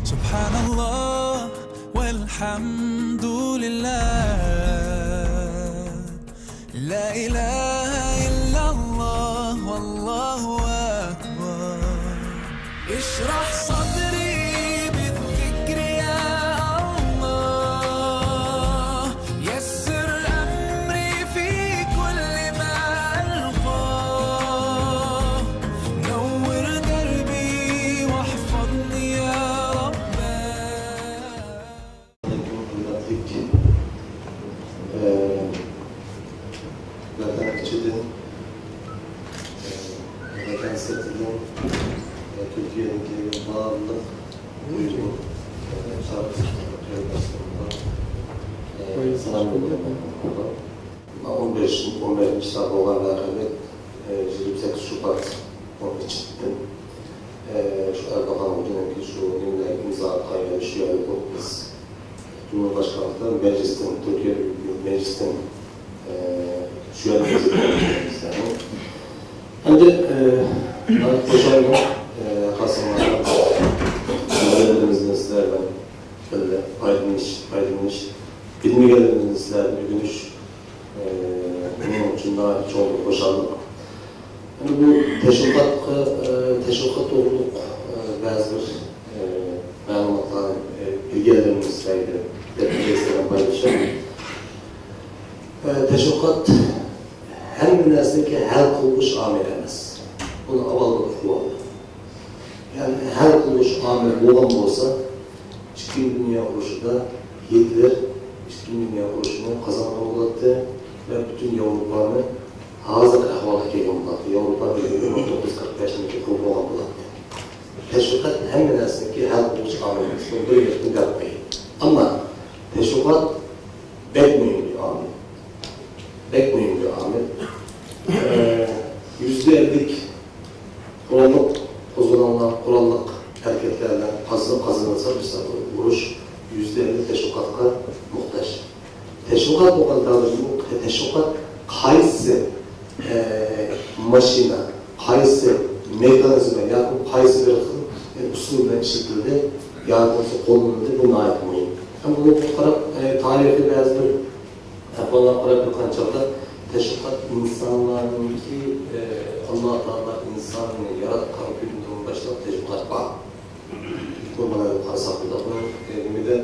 Subhanallah walhamdulillah, la ilaha illallah wallahu akbar. Ishrah sadri bizikri ya Allah, yassir amri fi kulli ma alqa, nawwir darbi wahfadni ya Türkiye'deki bağımlılık uyumu sanam yolunda 15 saat olan rağbet 28 Şubat onun için şu Erdoğan bugünkü şu imza kaynağı şu yani biz Cumhurbaşkanlığı meclisten, Türkiye Büyük Meclisten şu yani hem de Naik Koşar'ın Kasımlar'dan gelirlerimizden sizlerden böyle aydınmış bilmi gelirlerimizden sizlerden ürünüş bunun için daha hiç oldu Koşar'ın yani bu teşvikat doğruluk bazı bir məlumatlar bilgilerimiz sizlerden paylaşalım. Teşvikat hem bir nesneki hal kılmış amel emez. Bunu avallık var. Yani her kuruluş amel olan olsa İkinci Dünya Kuruluşu'da Hitler İkinci Dünya Kuruluşu'nu kazanmalıdır ve bütün Avrupalarını hazır ahvalda gelin buladı. Avrupa Birliği 1945'teki kurulu olan buladı. Teşvikat hem neresindeki her kuruluş amel etmesi. Bunu böyle yaptığını yapmayın. Ama teşvikat pek mühim bir amel. Pek mühim bir amel. %50'lik kurallık, kurallık hareketlerden kazanılsa bir vuruş %50 teşviqatga muhtaç. Teşviqat o kadar teşviqat qaysi maşina, qaysi mekanizma, yani qaysi bir usul bilan ishlatildi, yani qo'llanildi, buni aytmayman. Ham buni qarab tarixiy ba'zi bir ahvollar qarab turganchaqda teşviqat insonlarniki Allah Teala insanı yaratgan günden başlap teşviqat var. Kurmaları qarasak da bunun de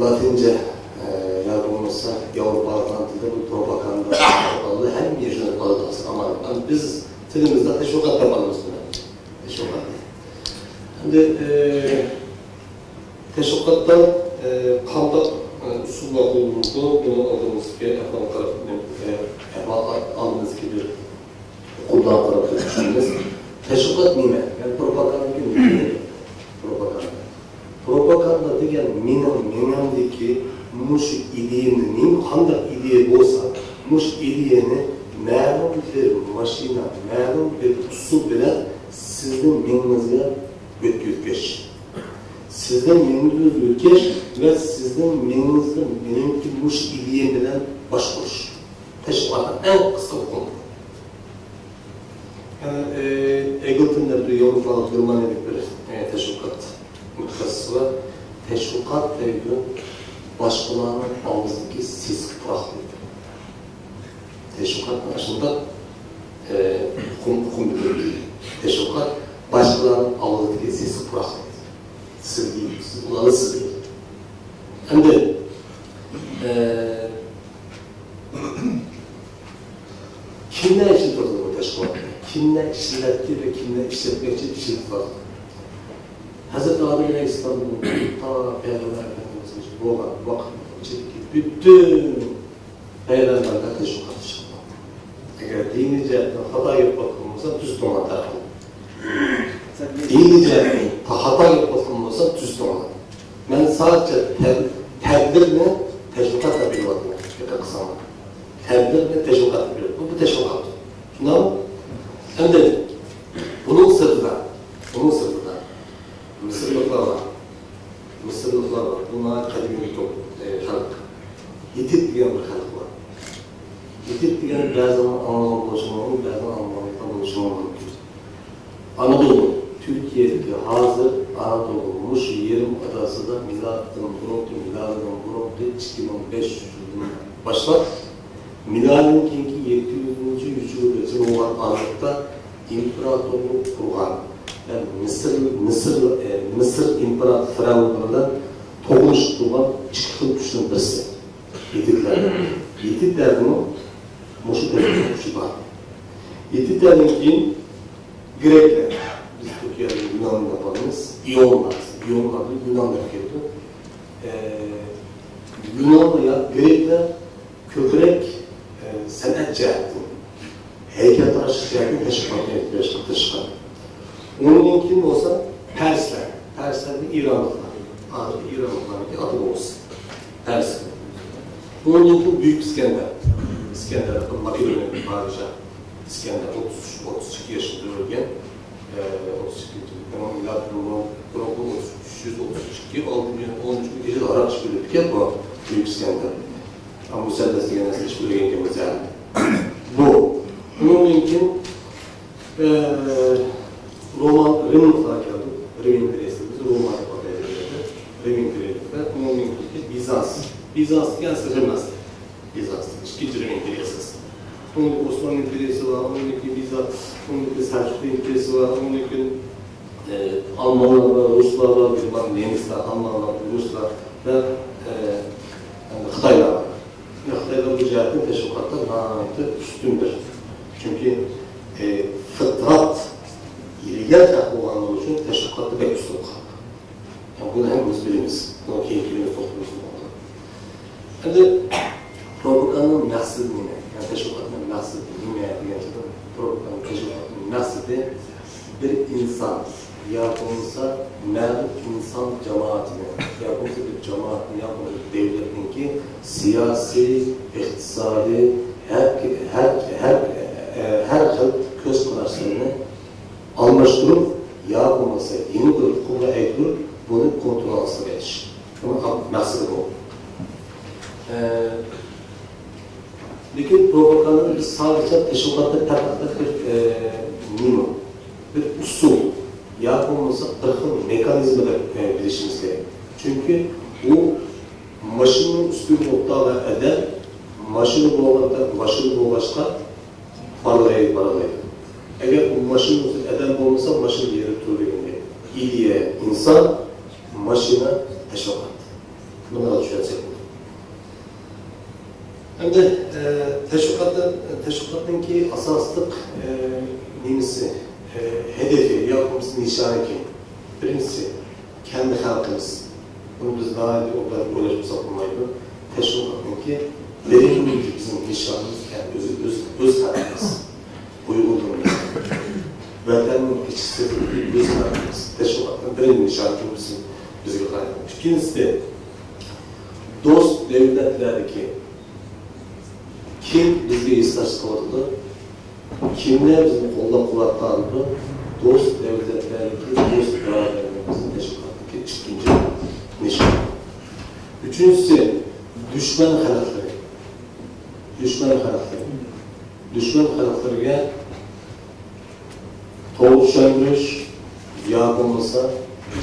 Latince yazılmışsa Avrupa'dan tilde bu propaganda aldı hem yerine kaldı ama biz tilimizde teşviqat yapalımız buna. Teşviqat. Şimdi teşviqattan qanday usulla qo'llanildi, bunu aldığımız ki aldığımız ki bir kuldan tarafı düşünürüz. Teşviqat nime? Yani propaganda gibi propaganda. Propaganda degen menimdeki muş ideyenin qanday ideya bo'lsa, muş ideyani ma'lum bir mashina, ma'lum bir usul bilan sizning meningizga o'tkazish. Sizden meningizga o'tkazish ve sizden meningizga menimki muş ideyam bilan başvuruş. Teşviqatning en qisqa konu. Yani Eagleton'da bir Avrupalı Germanya'da bir teşviqat mütəxəssisi var. Teşviqat deyildi, başqalarının ağzındaki ses quraqlıdır. Teşviqat aslında hukum bildirdi. Teşviqat başqalarının ağzındaki ses quraqlıdır. Siz değil, bunları siz değil. Hem de kimler için durdu bu teşviqat? Kimler işletki ve kimler işletmek için işletki var? Hazreti Ali Aleyhisselam'ın ta Peygamber Efendimiz'in bu vakit bütün peygamberler teşviqat çıkıyor. Eğer dini cihetten hata yapılmışsa düz doğan tarafı. Dini cihetten hata yapılmışsa düz doğan. Ben sadece tedbirle teşviqatla biliyordum. Yakın kısama. Tedbirle teşviqatla biliyordum. Bu teşviqat. Şuna hem de bunun sırrında Mısırlıklar var. Bunlar kadimi bir halk. Hitit diyen bir halk var. Hitit diyen bazı Anadolu buluşmaları, bazı Anadolu'da buluşmaları mümkün. Anadolu, Türkiye'deki hazır Anadolu'muş yerim adası da milattan burundu 2500 yılından başlap miladın keyinki 700. yüzyılda olan anlıkta imparatorluk kurgan Mısır imparator firavunlarından toğuluş durgan çıkın güçlü birisi Yetitler'in Moşu devletinin gücü var. Yetitler'in keyin Grekler, biz Türkiye'de Yunan'ı yapanımız, İyonlar da Yunan'da geldi. Yunanlı'ya Grekler köprek sanat cihetini, heykeltıraşlık cihetini teşkilatını çıkar. Onun için olsa Persler de İranlılar. Artık İranlılar adı olsun. Persler. Onun için Büyük İskender Makedonya'nın padişahı. İskender 32 yaşında ölgen. 32 milattan 332 13. yıl Araç bölüp bu Büyük İskender. Ama Muselles'te genelde hiç bölgen gelmez yani. Bu. Onun için Rim mutfağı geldi. Rim İmparatorluğu Roma'da patlaydı. Rim İmparatorluğu. Onun için Bizans gelse Rim'nazdı. İkinci Rim İmparatorluğu. Onun için Osmanlı İmparatorluğu var, onun için Bizans, onun için Selçuklu İmparatorluğu var, onun için Almanlar var, Ruslar var, Nemizler, Almanlar, Ruslar ve Xitaylar var. Xitaylar bu cihetin teşvikatı nahayeti üstündür. Çünkü fıtrat illegal tahmilanlar için teşvikatı pek üstün kaldı. Yani bunu hepimiz biliriz. Bunu keyifli toplumumuzun oldu. Şimdi propagandanın məqsədi nə? Yəni təşkilatın məqsədi nə? Yəni propagandanın təşkilatının məqsədi bir insan yapılsa mevcut insan cemaatini, yapılsa bir cemaatini, yapılsa bir devletin ki siyasi, iktisadi, her köz kararlarını almıştırıp yapılmasa yeni bir kuvve eğitirip bunu kontrol altına geçir. Bunun məqsədi bu. Lakin propagandanın sadece teşkilatı tapakta bir usul yapılması takım mekanizmada bilişimiz gerek. Çünkü bu maşının üstün noktalar eder, maşını boğaçta paralaydı. Eğer bu maşının üstün eden olmasa maşın yeri turlayın. İliye insan, maşına teşkilat. Bunlara düşünsek bu. Hem de teşkilatın ki asaslık nemisi, hedefi, yapımızın nişanı ki, birincisi kendi halkımız. Bunu biz daha önce olarak sapılmaydı. Teşkilatın ki verimli bizim nişanımız kendi öz halkımız. Uygunluğumuz. Vatanın içisi öz halkımız. Teşkilatın birinci nişanı bizi kaybetmiş. İkincisi de dost devletler ki kim bizge istaş kıladı? Kimler bizim kollab kuvvetlandı? Dost devletlerdeki dost beraberlerimizin teşkilatındaki çıkınca nişan. Üçüncüsü düşman halkları. Düşman halklarına toğuş söndürüş, yapılmasa,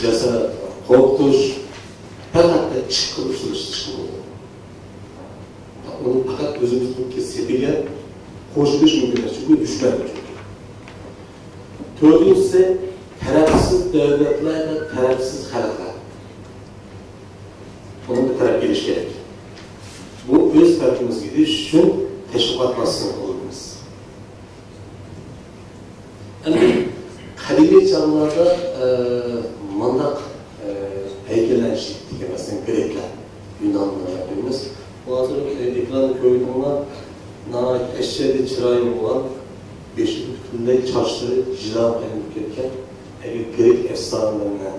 cesaret, korkutuş, her hatta çıkılıp çıkılır. Onu fakat özümüzdeki sepiye hoşluş mümkün. Çünkü düşmandır. Dördüncüsü tarafsız devletler ve tarafsız halklar. Onun bir taraf geliş gerek. Bu öz tarafımız gidiş için teşvikat basını olmamız. Yani kadimi çağlarda mandak heykellenişlik dikemezsen Grekler, Yunanlılar yapıyoruz. Bu hazır ekranı koyduğumda eşyada çırayım olan beşik bütünde çarşıları cilam elinip gelirken Grek efsanelerine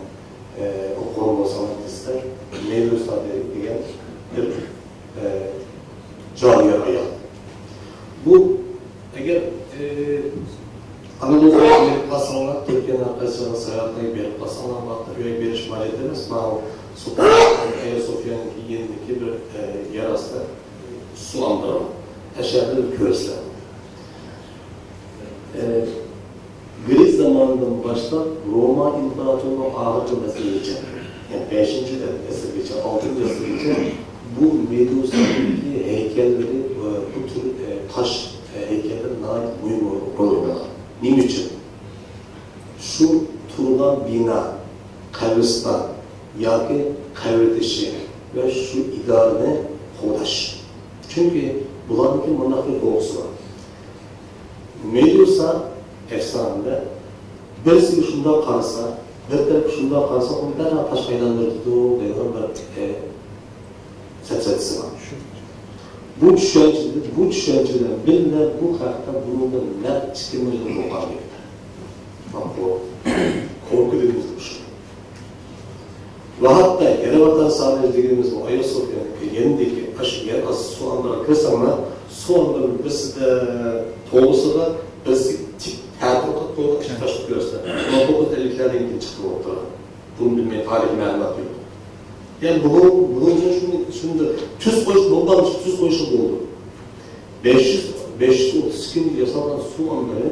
okulma sanatçılar Mevlüt Saderi diyen bir cariye ayal. Bu eğer Anadolu'da bir kasanlar, Türkiye'nin arkadaşlarına seyahatine bir kasanlar baktı, üye bir işmal edemez. Ayasofya'nın yenideki bir yer astı, su andırma. Aşağıda bir köresler. Gris zamanından başlayıp Roma İmparatorluğu ahırcı meseleçe, yani 5. esirgece, 6. esirgece bu Medusa'daki heykelleri, bu tür taş heykelleri nail mühim rol oynadı. Nim için? Şu turulan bina, kabristan, yaki kavretişi ve şu idarene koğdaş. Çünkü bulanınki mınafı korkusu var. Medusa efsanede birisi şundan karsa, bir tarafı şundan karsa, onu derhal taş meydanları tutuğu deyilən bir setsetse var. Bu düşünceden birine bu hakta bununla ne çıkılmacılığı mukabeyle. Korku dediğimiz bu şey. Ve hatta yere vatan sahneleri dediğimiz bu Ayasofya'nın yerindeki aşı yer az soğanlara kırsanlar, soğanların birisi de toğlusu da birisi tip her tokat koyup aşı taşıp görürse. 1950'lerden ilgili çıktı ortada. Bunu bilmeyen tarihi məlumat yok. Yani bunun için şunu da tüz koyuş, bundan tüz koyuşu oldu. 532. yıl yasalan soğanları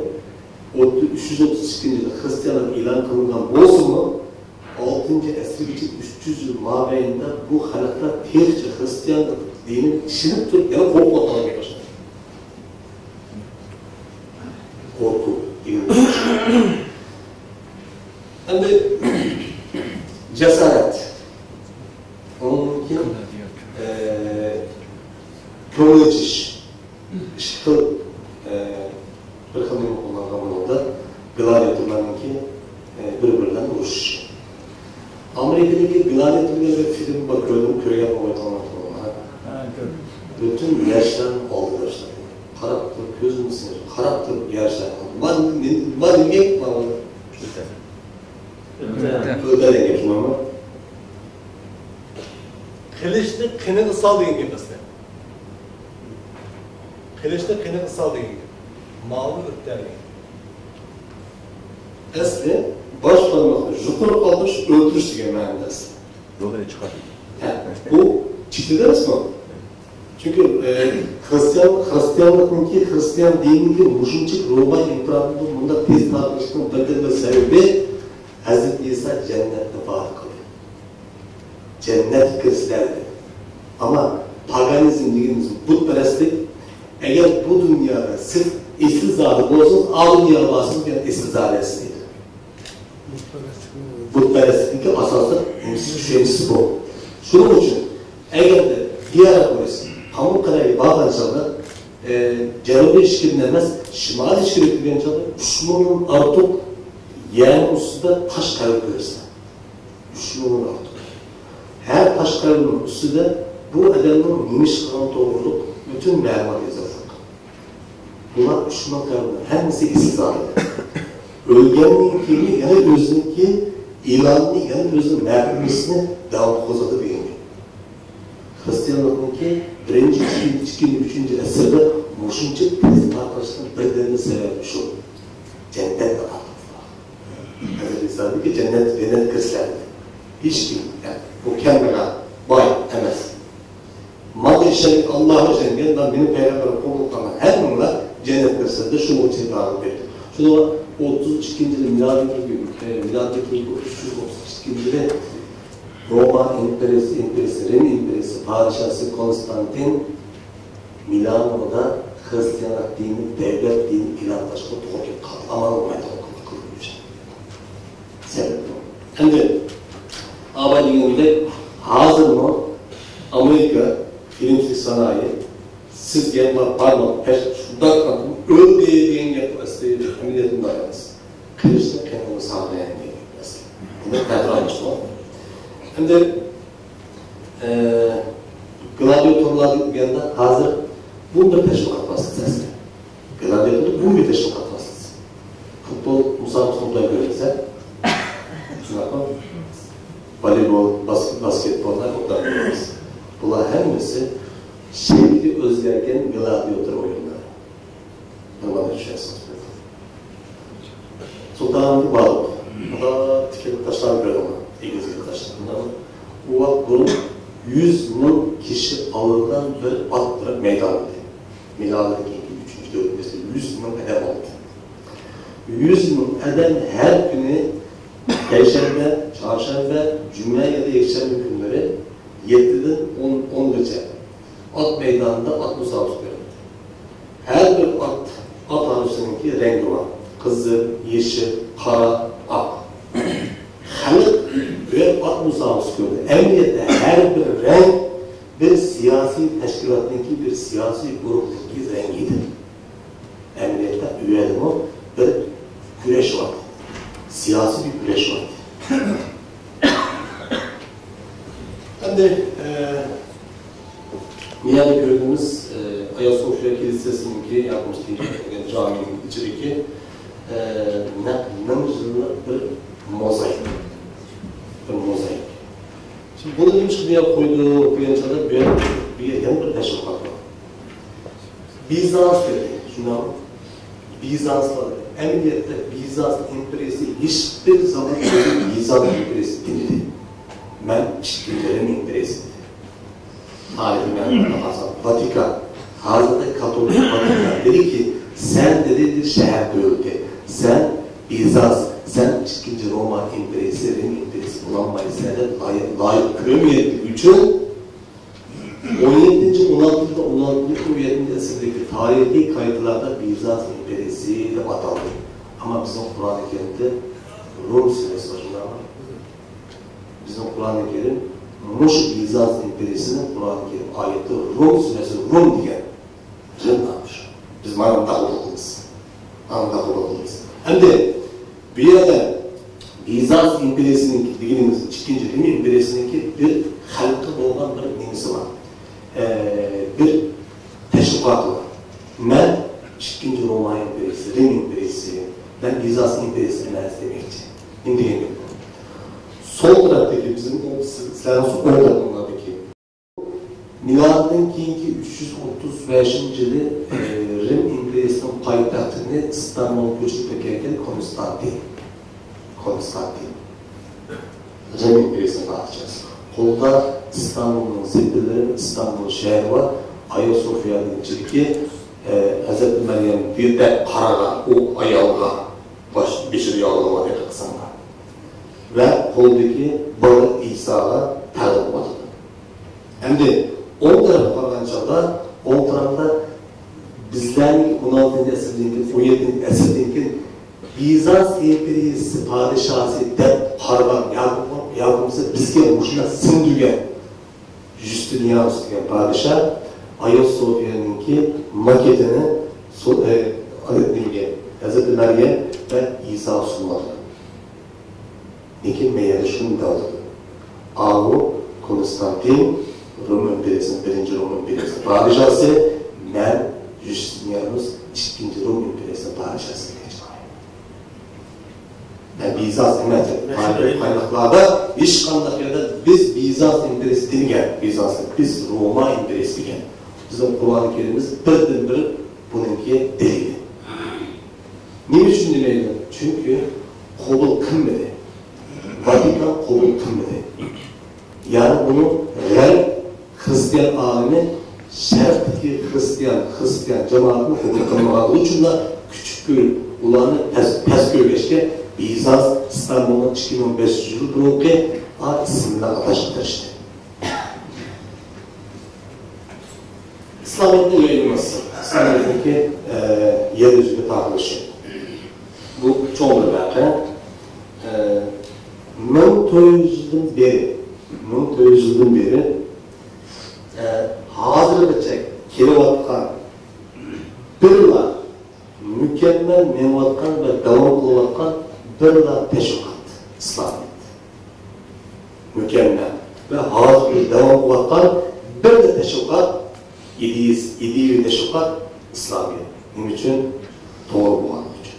332. yılda Hristiyanlar ilan kılıngan olsun mu? 6. esirgeci 300 yıl mabeyinde bu halaklar tercih Hristiyan dinin işini tutup yana korku atmaya başladı. Korku. Hem de cesaret. Onunki kılıç, ışıklı bir kılımı kullanılan da gladiatörlerinki birbirinden vuruş. Amerika'daki gladiatörler ve film bakıyordum, köye yapmaya tanıtımına. Bütün yaştan oldu yaşlar. Karakter, gözüm sinir, karakter yaşlar oldu. Var niye var mı? Öde de geçim ama. Kılıçlı kını ısal deyin gibi mesela. Kılıçlı kını ısal deyin gibi. Malı ötler gibi. Esli, baş parmakla yukarı kalmış, öldürüş diye mənası. Yolaya çıkar. Bu ciddi deriz mi? Çünkü Hristiyan dinindeki Muşinçik Roma İmparatorluğu bunda tez tartışmanın bir sebebi Hz. İsa cennette vaat kılıyor. Cennet kızlardı. Ama paganizm dediğimiz putperestlik eğer bu dünyada sırf esil zahı olsun, al dünya basın bir esil zahresiydi. Putperestlikin asası düşüncesi bu. Şunun için eğer de Hierapolis, Pamukkale'yi bağlansalar Cenubi işkilinlemez, Şimali işkilinlemez, Müslümanın artık yerin üstünde taş kaybı görürse. Müslümanın artık. Her taş kaybının üstünde bu adamın nimiş kalan doğruluk bütün məlumat yazılır. Bunlar Müslüman kaybının hemisi istizah eder. Ölgenin kimi yani özünki ilanını yani özünün mərhumisini devam kozadı beğenmiyor. Hristiyanlık'ınki 1. 2. 3. esirde Muşinçik tezin arkadaşlarının birlerini severmiş oldu. Cennet de Hazreti İsa dedi ki cennet kızlardı. Hiç kim, yani bu kendine bay emez. Madde şerif Allah'a şerif, benim peygamberim komutanlar her bunlar cennet kızlardı, şu mucizeyi dağılıp verdi. Şu da 32. miladaki 332. yılda Roma İmperisi, Rim İmperisi, Padişahı Konstantin Milano'da Hristiyanlık dini, devlet dini ilanlaşma doğru katlaman olmayı kurulmuş. Sebep bu. Hem de Abadi'nde hazır mı Amerika filmsel sanayi siz gelme parmak peş şundan katım öl diyen yapması milletin dayanız. Kılıçla kendini sağlayan diye yapması. Bunu kadraymış o. Hem de gladyatörler yanında hazır bunu bir teşvikat vasıtası. Gladyatörlük bunu bir teşvikat vasıtası. Futbol musabakasında görürse voleybol, basketbollar oradan görürüz. Bunlar hemisi şehri özlerken gladyatör oyunları. Normalde düşünüyorsunuz. Sultan Balık. O da tüketip taşlar görüyor ama. İngilizce taşlarından. Bunun 100.000 kişi ağırdan bir attırarak meydan edildi. Miladaki 3. 4. 100.000 eden oldu. 100.000 eden her günü Perşembe, çarşamba, cuma ya da yakshanba günleri 7'den 10'gacha at meydanında at müsabakası verildi. Her bir at arasındaki rengi var. Kızıl, yeşil, kara, ak. Halk ve at müsabakası gördü. Emniyette her bir renk bir siyasi teşkilattaki bir siyasi gruptaki rengiydi. Emniyette üyedim o bir güreş vardı. Siyasi bir güreş vardı. Şimdi Miami gördüğümüz Ayasofya Kilisesi'ninki yapmıştı caminin içindeki yıllık bir mozaik. Bir mozaik. Şimdi bunu demiş ki buraya koyduğu okuyançada bir teşvikat var. Bizans dedi. Şuna Bizans var. Emniyette Bizans imperiyası hiçbir zaman Bizans imperiyası değildi. Ben Çinlilerin imperiyasıydı. Tarihimden bakarsan Vatikan, Hazreti Katolik Vatikan dedi ki sen dedi bir şehir bölge. Sen Bizans, sen 2. Roma imperiyası, Rim imperiyası bulanmayı layık görmediği için 17. 16. 17. asırdaki tarihi kayıtlarda Bizans imperiyası ile atandı. Ama bizim Kur'an-ı Kerim'de Rum suresi var. Bizim Kur'an-ı Kerim Muş Bizans imperiyasının Kur'an-ı Kerim ayeti Rum suresi Rum diye cevaplanmış. Biz manada olmalıyız. Hem de bir yerde Bizans imperiyasının dediğimiz 2. Rim imperiyasının bir halkı olan bir nemisi var. Bir teşvikat var. Ben 2. Roma imperiyası, Rim imperiyası, ben Bizans imperiyası demekçi. İndiğim sol taraftaki bizim sizlerin sol tarafındaki miladın keyinki 335 yılı Rim imperiyasının payitahtını İstanbul köçüp gelirken Konstantin. Rim imperiyasını dağıtacağız. Kolda İstanbul'un zirveleri, İstanbul şehri var. Ayasofya'nın içindeki Hz. Meryem bir de karaga, o ayalga beşir yağlama diye kısımlar. Ve koldaki balık İsa'ya təqdim oldu. Hem de o tarafı kalançada, o tarafta bizlerin 16. əsrdeki, 17. əsrdeki Bizans imperiyası padişahı de harban yardımcısı bizge muşuna sindügen Justinianus diyen padişah Ayasofya'nınki maketini Hz. Meryem ve İsa sunmadı. Lakin meyeli şunu da aldı. Avu Konstantin Rum imperiyasının 1. Rum imperiyasının padişahı ben Justinianus 2. Rum imperiyasının padişahı. Yani Bizans kaynaklarda hiç kandak yerde biz Bizans imperiyası değilken, biz Roma imperiyası değilken bizim Kur'an-ı Kerim'imiz bir bununki değil. Niçin demeydi? Çünkü kolu kılmadı. Vatikan kolu kılmadı. Yani bunu Hristiyan alemi şerhteki Hristiyan cemaatini kolu kılmadığı için de küçük göl ulanı pes gölgeçke Bizans İstanbul'un 2500 yılı bulunuyor a isimle ataştırıştı. İslamiyet'in yayılması, İslamiyet'teki yeryüzünde tartılışı. Bu çok bir vaka. 1900'den beri hazırlıkça kilovatkan birla mükemmel mevatkan ve devam kılavatkan birla teşvikat İslamiyet. Mükemmel ve hazır devam kılavatkan birla teşvikat İdi teşvikat İslamiyet. Bunun için doğru bulan için.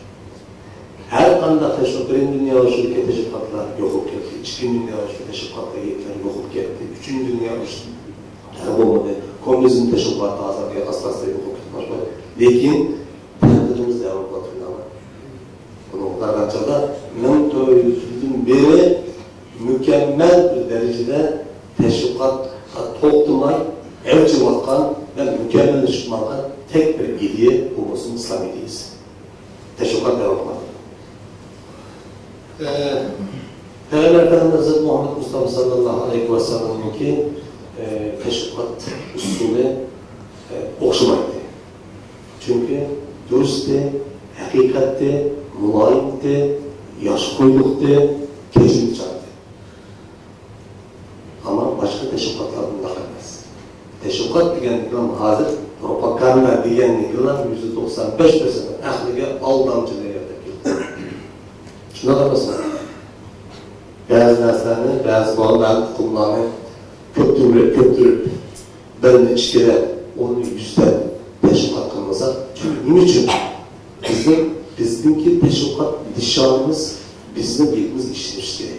Her kanda teşvikat, birinci dünya ülke teşvikatlar yok olup geldi. İkinci dünya ülke teşvikatlar yok olup geldi. Üçüncü dünya ülke olmadı. Komünizm teşvikatı azalıyor, aslasla yok olup geldi. Lakin tanıdığımız devam kılavatlar var. Bunu kararcada 1900'den beri mükemmel bir derecede teşvikat toplumay evci vakan ve mükemmel düşmanlığa tek bir ilgiye olmasının İslamiyetiyiz. Teşvikat devam var. Peygamber Efendimiz Muhammed Mustafa sallallahu aleyhi ve sellem'inki teşvikat usulü okşamaydı. Çünkü dürüsttü, hakikatte, mulayimdi, yaş koyluktu, tecrübe çarptı. Ama başka teşvikatlar bunlar olmaz. Teşvikat deganlar hazır propaganda deganlar %95% ahliga aldamchilar yerda. Shuna qaramasizlar. Ba'zi narsalarni, ba'zi bolalarni tuxumlarni ko'ptirib birini ichkira, onu yuzdan teşvikat qilmasa, çünkü nima uchun? Bizdeki teşvikat nishonimiz bizning betimiz ishlash kerak.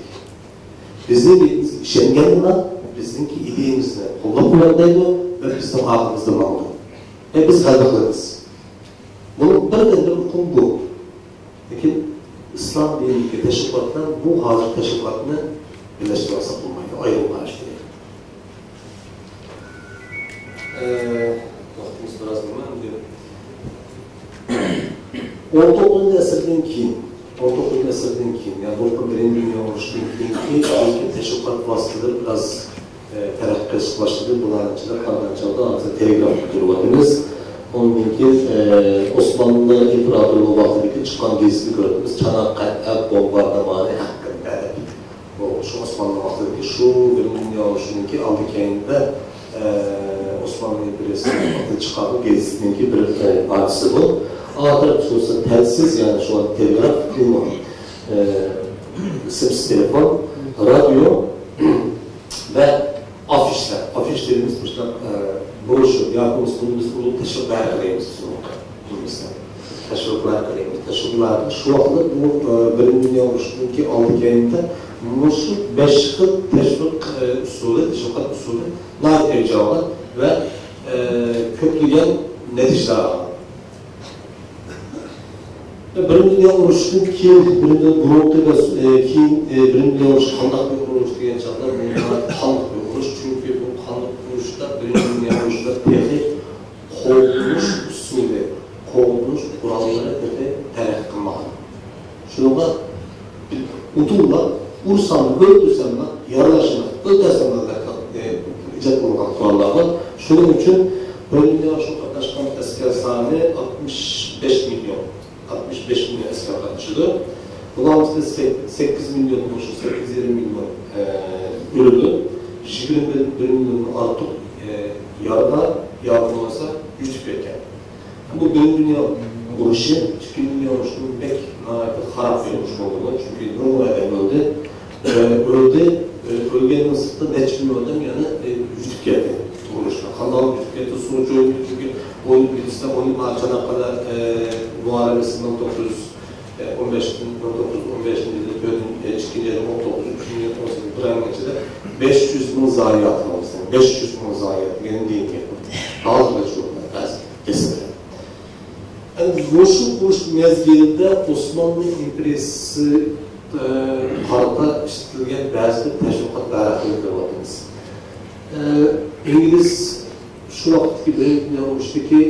Bizning betimiz ishlanganlar bizdeki ideyamizni qo'llab-quvvatlaydi va bizning haqimizda ma'lum. Biz qalb qilamiz. Bunun birdan-bir hukm bu. Lekin İslam dinidagi teşvikatlar bu hozir teşvikatni birlashtirib olsa bo'lmaydi, ayirib qarash kerak. Vaqtimiz biroz nima deb 19. asrdan keyin, yani bu Birinci Dünya Urushu'dan keyingi teşvikat vositaları biraz taraqqiy qilishga boshladi. Bularning ichida qanday hozir telegram ko'ryapmiz. Ondan keyin Osmanlı imperatorluğu vaqtidagi chiqqan gazetni ko'ryapmiz. Çanakkale bombardimoni haqida. Bu şu Osmanlı vaqtidagi şu Birinci Dünya Urushu'ningki oldi keyinda Osmanlı imperiyasının vaqtida chiqqan gazetninki bir hadisa bu. Ağır sonuçta telsiz, yani şu an telegraf, simsiz telefon, radyo ve afişler. Afiş dediğimiz burada broşür, yapımız bunu biz bunu teşvikler kılıyoruz. Teşvikler kılıyoruz. Teşvikler şu anda bu Birinci Dünya Urushu'ndaki aldık yayında Musul 5 yıl teşvik usulü, teşvikat usulü layık edeceği ve köklüyen neticeler var. Birinci Dünya Urushu'ndan keyin Birinci Dünya Urushu qanday bir urush degan chaqda bunlar qanday bir urush, çünkü bu qanday urushda Birinci Dünya Urushu'da texnik qo'llanish usuli, qo'llanish qurollari taraqqiy qilmagan. Shunaqa utulla ursam, öldürsem, yaralashim, o'ldirsam ijod qilingan qurollar bor. Shuning uchun Birinci Dünya Urushuga qatnashgan askar soni 65 milyon. 65 milyon asker katıldı. Bunun içinde 8 milyon oluşu, 8-20 milyon ölüdü. 21 milyon artık yarıda yardımlarsa güç bekler. Bu Birinci Dünya Urushu, 2 milyon oluşunun pek harap bir oluş olduğunu. Çünkü Rumeli'den öldü. Ölgenin ısıtında neç milyondan yani yüzük geldi. Uruşuna. Kanal yüzük geldi, sonuç öldü. Çünkü oyun bilgisinde oyun Çanakkale muharebesinden 1915'in çıkınca 1918 bir ayın içinde 500 bin zayiat almışsın. 500 bin zayiat. Yeni değil mi? Daha da çok kesinlikle. Yani Vuruş mezgilinde Osmanlı İmperiyası harita işletilgen bazı teşvikat bayrakları görüyoruz. İngiliz şu vakitteki Birinci Dünya Urushu'daki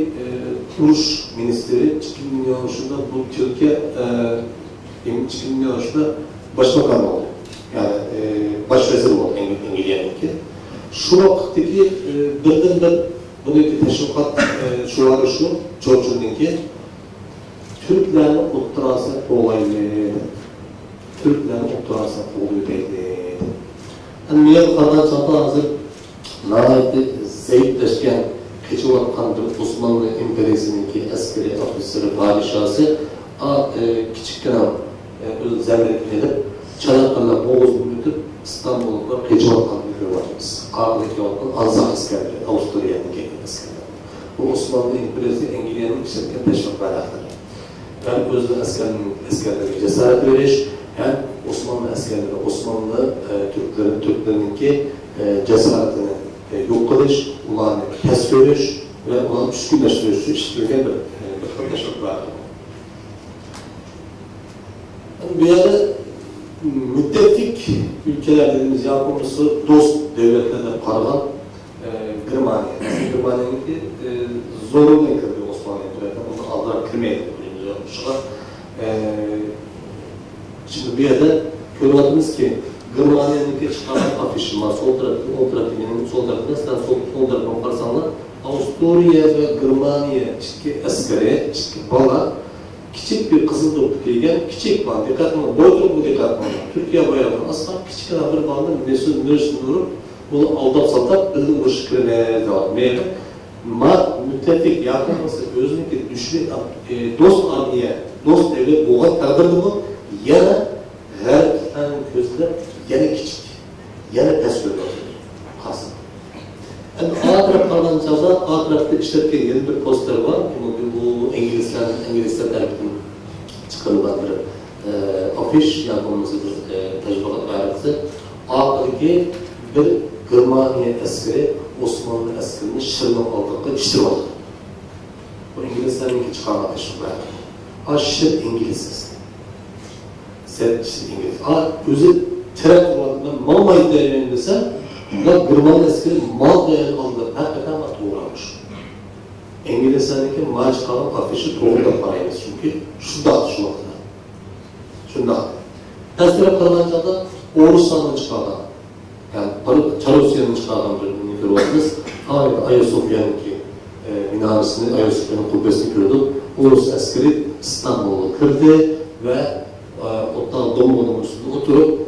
Uruş Ministeri 2 Dünya Urushu'da bu Türkiye 2 Dünya Urushu'da başbakan oldu. Yani başvezir oldu İngilizce'deki. Şu vakitteki birden buradaki teşvikat şuarı şu, Churchill'deki Türklerin oturası olaylı. Türklerin oturası oluyor dedi. Yani niye kadar çanta hazır nahayeti zayıfleşken keçivatkan bir Osmanlı İmperiyası'nınki askeri ofiseri padişahı küçükken zemret edip Çanakkale'den Boğaz bulutup İstanbul'da keçivatkan bir görüyoruz. Ağırlık yoldan Anzak askerleri, Avusturya'nın gelen askerleri. Bu Osmanlı İmperiyası İngilizce'nin işletken teşvik bayrakları. Yani özde askerleri cesaret veriş, yani Osmanlı askerleri, Osmanlı Türklerininki cesaretini yok kılış, ulanı kes veriş ve ulanı üskünleştiriş işletilgen bir teşvik bayrakları. Bu yerde müttefik ülkeler dediğimiz yapımcısı dost devletlerden paralan Gırmaniye. Gırmaniye'ninki zorunlu yıkılıyor Osmanlı İmparatorluğu'nda. Onu aldılar Kırma'ya yıkılıyor. Şimdi bir yerde Görüyorsunuz ki Germaniyanın çıkaran afişi var. Sol tarafının sol tarafında sen sol tarafına bakarsanlar Avusturya ve Germaniya iki askeri, iki bala küçük bir kızıl topuk giygen küçük var. Dikkat mı? Boyutlu bu dikkat mı? Türkiye bayrağının aslan küçük bir bağında Mesut Nursi'nin durup bunu aldap satıp ıldı uğraşıklarına devam. Meyve müttefik yakınması özündeki düşme dost armiye, dost devlet boğaz kaldırdı mı? Yana her közde yana küçük, yana pes görüyor. Kasım. Yani A taraf kalan çağda A tarafta işletken yeni bir poster var. Bu İngilizler derginin çıkarılan bir afiş yapılması bir tecrübe ayrıntısı. A'daki bir Germaniya askeri Osmanlı askerinin şırnak aldığı iştir oldu. Bu İngilizlerin çıkan afiş var. A şır İngiliz. Sen şır İngiliz. A özü terek olmadığında mal mayı değerlerini desen Germaniya askeri mal değerlerini aldığı hakikaten doğramış. İngilizlerdeki mal çıkan afişi doğrudan parayız çünkü şu dağıtışmakta. Şunda. Askeri kalanacağında Oğuzhan'ın çıkardan. Yani Çarosyan'ın çıkardan bir görüyorsunuz. Ayasofya'nınki minarasını, Ayasofya'nın kubbesini gördük. Oğuz askeri İstanbul'u kırdı ve otta Dombo'nun üstünde oturup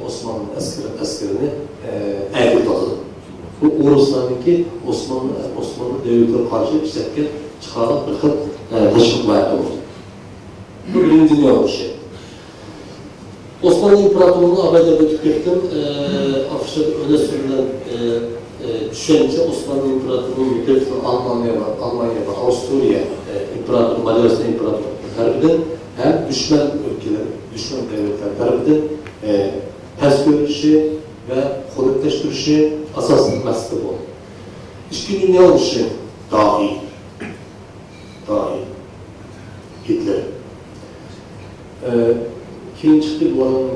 Osmanlı askerini eğdi tadı. Bu Oğuzhan'ınki Osmanlı devletine karşı işlerken çıkaran bir kıl teşvikler oldu. Bu birinci dünya bir şey. Osmanlı İmparatorluğu'nu haberlerde tükettim. Afişte öne sürülen düşünce Osmanlı İmparatorluğu'nun müddetli Almanya var, Avusturya İmparatorluğu, Macaristan İmparatorluğu tarafından hem düşman ülkeler, düşman devletler tarafından ters görüşü ve kolekleştirişi asas mesele bu. İkinci Dünya Savaşı dahi Hitler. Kim çıktı bu anın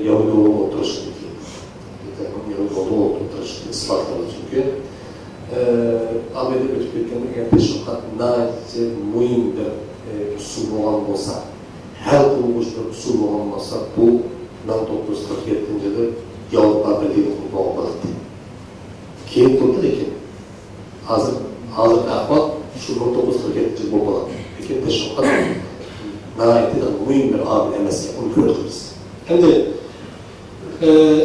Yahudi oğlu oturuştu ki. Yahudi oğlu oturuştu, ıslattırdı çünkü. Amerika'da tüketkenlik teşvikat nâhiyeti mühim bir usul olan olsa, her kuruluş bir usul olan olsa bu 1947'de de Yahudi Birliği'nin kurulu olmadı. Kim kurdu ki? Hazır ahval şu 1947'de bu olan. Peki teşvikat nâhiyeti de mühim bir abi emesi, onu gördük biz. Hem de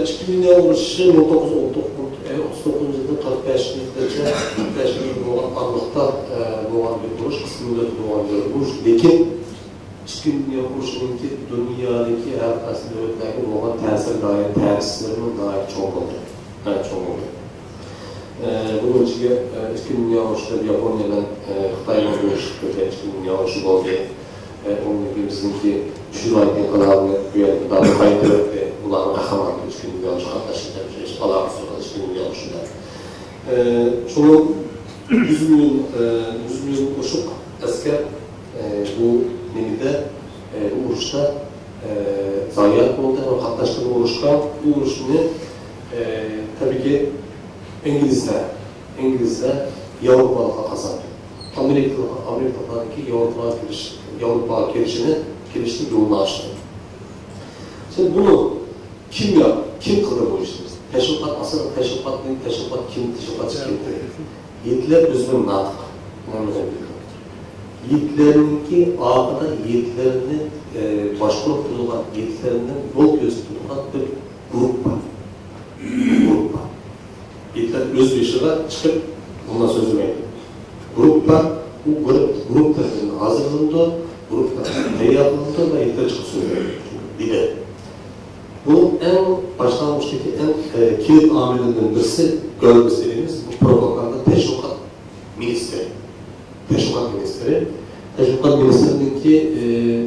Çıkı Dünya Savaşı 1939 yılında 45 yılında olan Aralık'ta doğan bir vuruş, kısmı müddeti doğan bir vuruş. Lakin Çıkı Dünya Savaşı'nınki dünyadaki her qaysı devletlerine olan tesir gayet tesirlerinin gayet çok oldu. Gayet çok oldu. Bunun için Çıkı Dünya Savaşı'da Japonya'dan Xitay'la görüştük. Çıkı Dünya Savaşı oldu. Onun gibi bizimki Şuray'ın kadarını güvenlik daha kaydırıp ve bunların kahramanı Çıkı Dünya Savaşı katlaşında Allah'ın sonra Çıkı Dünya Savaşı'nda. Şunun 100 milyon koşuk asker bu nemide, bu uğraşta zayiat oldu ve katlaştığı uğraşta bu uğraşını tabii ki İngilizler Avrupalığa kazandı. Amerika'daki Avrupa girişini yolunu açtı. Şimdi bunu kim yaptı? Kim kıldı bu işleri? Teşvikat, aslında teşvikat kim? Teşvikatçı kimdi? Yiğitler özünün natık. Yiğitlerinki ağabeyde yiğitlerini başvurup tutulan, yiğitlerinden yol gözü tutulan bir grup var. Yiğitler öz bir şıra çıkıp bundan söz verdi. Grup var. Bu grup tarafından hazırlandı, grup tarafından teyarlandı ve yiğitler çıkıp söz verdi. Bir de bunun en başlangıçtaki en kilit amelinden birisi görmesi bu propaganda teşvikat ministeri. Teşvikat Ministeri'ninki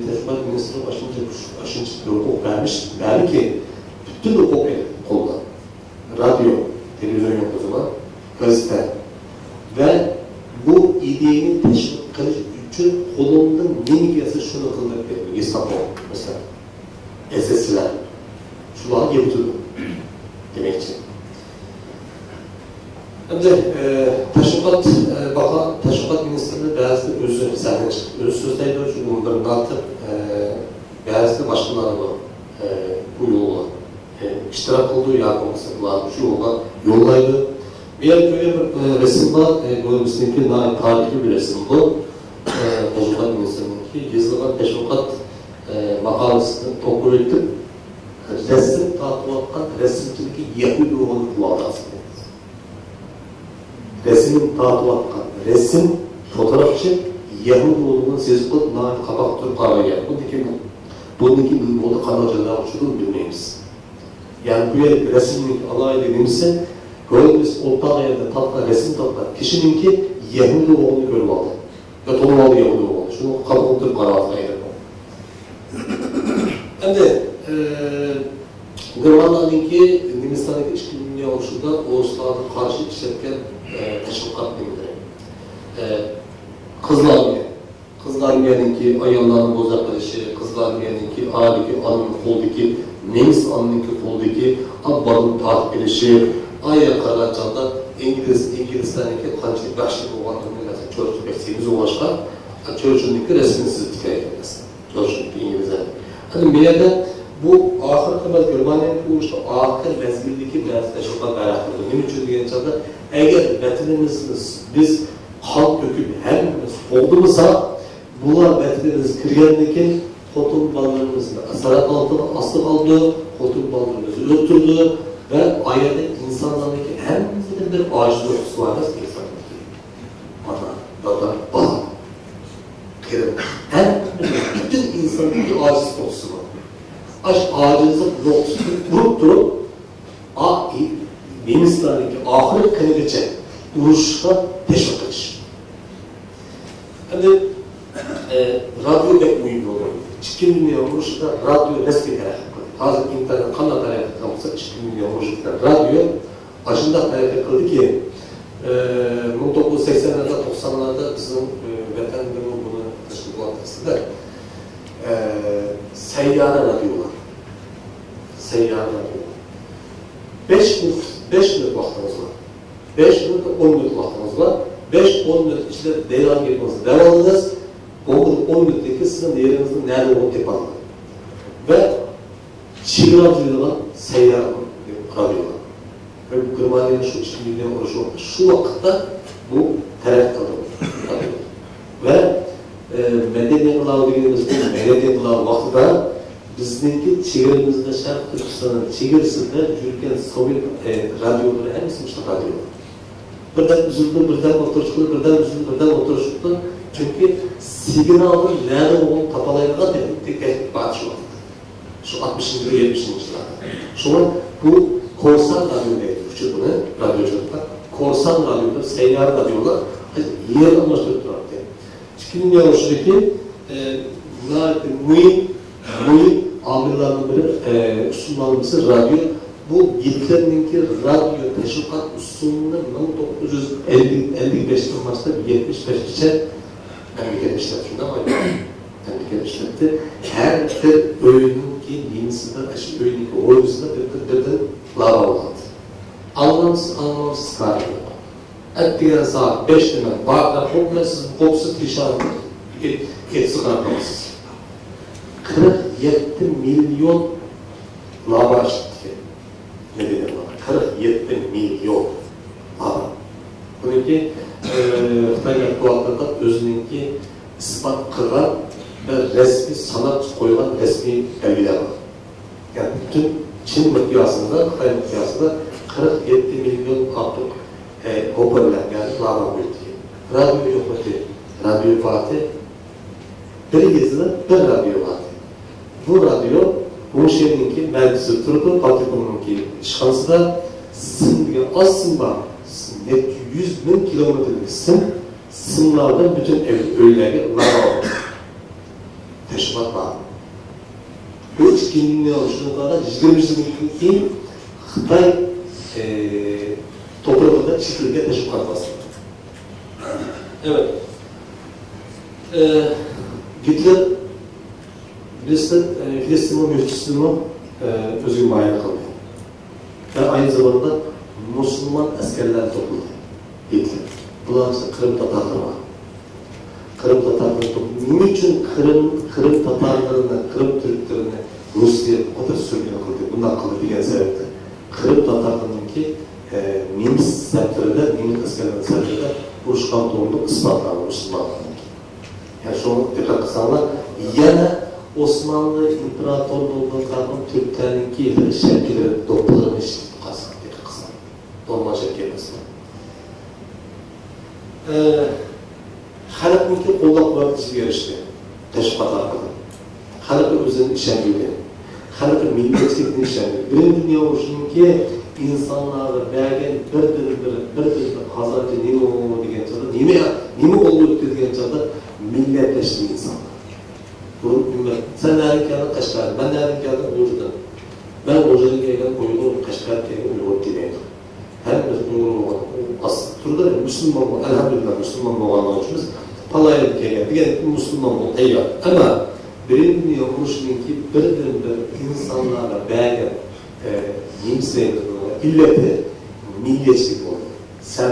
Teşvikat Ministeri başınca bir hukuk vermiş. Yani ki bütün hukuk kolda. Radyo, televizyon yok o zaman, gazete ve bu ideyi teşvik kılıç için kolundan nemikiyası şunu kılmak gerekiyor. Gestapo mesela. SS'ler. Şuları getirdi. Demek için. Şimdi Teşvikat Ministeri'nin bazı özü sahne çıktı. Öz sözlerle şu bunların atıp bazı başkaları var bu yolla. iştirak kıldığı yakınması bularını şu yolda yollaydı. Bir köye bir resim var, görmüşsünki tarihi bir resim bu. Teşvikat Ministeri'ninki yazılan teşvikat makalesini toplum edip resim tatlıvatkan resimçideki Yahudi oğlu kulağına aslında. Resmin tatlıvatkan resim fotoğrafçı Yahudi oğlunun sezip koyup nail kabak tutup karaya. Bunun için bunu kanalcılar uçurur bilmeyiz. Yani bu yer resmin alay dediğimizse görmüş ortak yerde tatlı resim tatlı kişininki Yahudi oğlunu görüp aldı. Ve tonumalı Yahudi oğlu. Şunu kabak tutup karaya yapalım. Şimdi Gırmanlar'ınki Hindistan'daki içki dünya oluşunda Oğuzlar'a karşı işletken teşvikat demektir. Kızlar'ınki ayollarının boz arkadaşı, Kızlar'ınki ağrıdaki, anının koldaki, Nemis anınınki koldaki, Abbal'ın takip edişi, Ayya Karacan'da İngilizler'inki kançılık başlık olanlarının Church'un beksiyimiz ulaşkan, Church'unki resmini siz dikkat edilmez. Church'unki İngilizler. Hani bir yerde bu ahir kadar Gürmaniye'nin kuruluşta ahir mezgildeki teşvikat bayraklıdır. Ne için diyeceğimde eğer betinimiz biz halk döküp hemimiz olduğumuzsa bunlar betinimiz kirgenlikin hotun ballarımızın asarat altına aslı kaldı, hotun ballarımızı öldürdü ve ayette insanlardaki hemimizin bir ağaç dokusu var. Nasıl insanlardaki? Ana, dada, bağ, kerim. Hemimizin bütün insanlardaki ağaç dokusu var. Aşk ağacınızı vurup durup Hindistan'daki ahiret kanidice vuruşta teşvik ediş. Hani radyo ve uyumlu olur. İçkin dünya vuruşta radyo resmi hareket kıldı. Hazır internet kanal hareket kılmışsa içkin dünya vuruşta radyo aşında hareket kıldı ki 1980'lerde 90'larda bizim vatandaşımız bunu teşvik olarak seyyare radyolar. Seyyare radyolar. 5 minut vaktimiz var. 5 minut 10 minut vaktimiz var. 5-10 minut içinde devam etmenizi devam edeceğiz. 10 minuttaki sizin yerinizin nerede olduğunu tepki alın. Ve çiğ radyolar, seyyare radyolar. Ve bu Gırmaniye'nin şu çiğliğine uğraşı oldu. Şu vakitte bu terek kalıyor. Ve medeniyetler dediğimiz bu medeniyetler vaktinde bizdeki çevremizde Şarkı Türkistan'ın çevresinde yürürken Sovyet radyoları en sıçlı radyolar. Birden üzüldü, birden oturuştu, birden üzüldü, birden oturuştu. Çünkü signalın nerede olduğunu tapalayana tek batış oldu. Şu 60'lı 70'li yıllarda. Şu an bu korsan radyo değil, bunu radyoculuklar. Korsan radyolar, seyyar radyolar yer anlaştırdılar. Çıkın yavuştaki mühim amirlerinin biri usullarımızı radyo. Bu Hitler'ninki radyo teşvikat usulünü 1955'te başta 75'e memleket işlettiğinde var. Memleket işletti. Her bir öğününki yenisinden, aşı öğününki oyunusunda bir lava oldu. Anlamsız kararlı. Ettiğine saat 5 demek. Bağırlar kopsuz dışarı etsi kanatlamasız. 47 milyon lava açtı. Ne dedim bana? 47 milyon lava. Bununki Xitay matbuatlarında özününki ispat kılgan ve resmi sanat koyulan resmi belgeler var. Yani bütün Çin mikyasında, Xitay mikyasında 47 milyon artık hoparlör yani lava koydu. Radyo yok mu? Radyo vardı. Bir gezide bir radyo vardı. Bu radyo bu şehrinki merkezi Turku Patrikumun'unki şansıda sındığı az sınma 100.000 kilometrelik sınlardan bütün öğeleri lava oldu. Teşvikat var. Bu içkinliğine oluşturduğunda 20 yıllık Xitay toprağında çiftlikte teşvikat var. Evet. Hitler Filistin'in müftüsünü özgür muayene kıldı. Ve aynı zamanda Müslüman askerler topladı. Hitler. Bunlar işte Kırım Tatarları var. Kırım Tatarları topladı. Niçin Kırım Tatarlarını, Kırım Türklerini Rusya o da sürgünü kıldı, bundan kıldı diyen sebepte. Kırım Tatarlarınki Nemis sektöründe, Nemis askerlerinin sektöründe Buruşkan doğumlu ispatlandı Müslümanlarınki. Yani şunu dikkat kısanlar, yana Osmanlı İmparatorluğunun Türklerinki şekilleri doktormuş kısan, dikkat kısan. Dolma şekil kısan. Halkınki qo'llab quvvatlashiga erishdi. Tashqi Halkı özünün işenliği, halkı milliyetçilikini işenliği. Birinci Dünya Urushu'nunki insanları belgen bir kazancı nime olmalı diyen çağda, nime oluyor diyen çağda milletleşti insanlar. Bunun ümmet, sen nereden geldin Kaşgar'da, ben nereden geldim Uğur'dan. Ben Uğur'dan geldim Uygur, Kaşgar'da geldim Uygur demeydim. Hem biz Uygur olmalı. Aslında turda Müslüman olmalı, elhamdülillah Müslüman olmalı olmuşuz. Palaya'da geldim, diyen Müslüman olmalı, eyvallah. Ama Birinci Dünya Urushu'nunki bir insanlarla belgen Nimsey'in illeti milliyetçilik oldu. Sen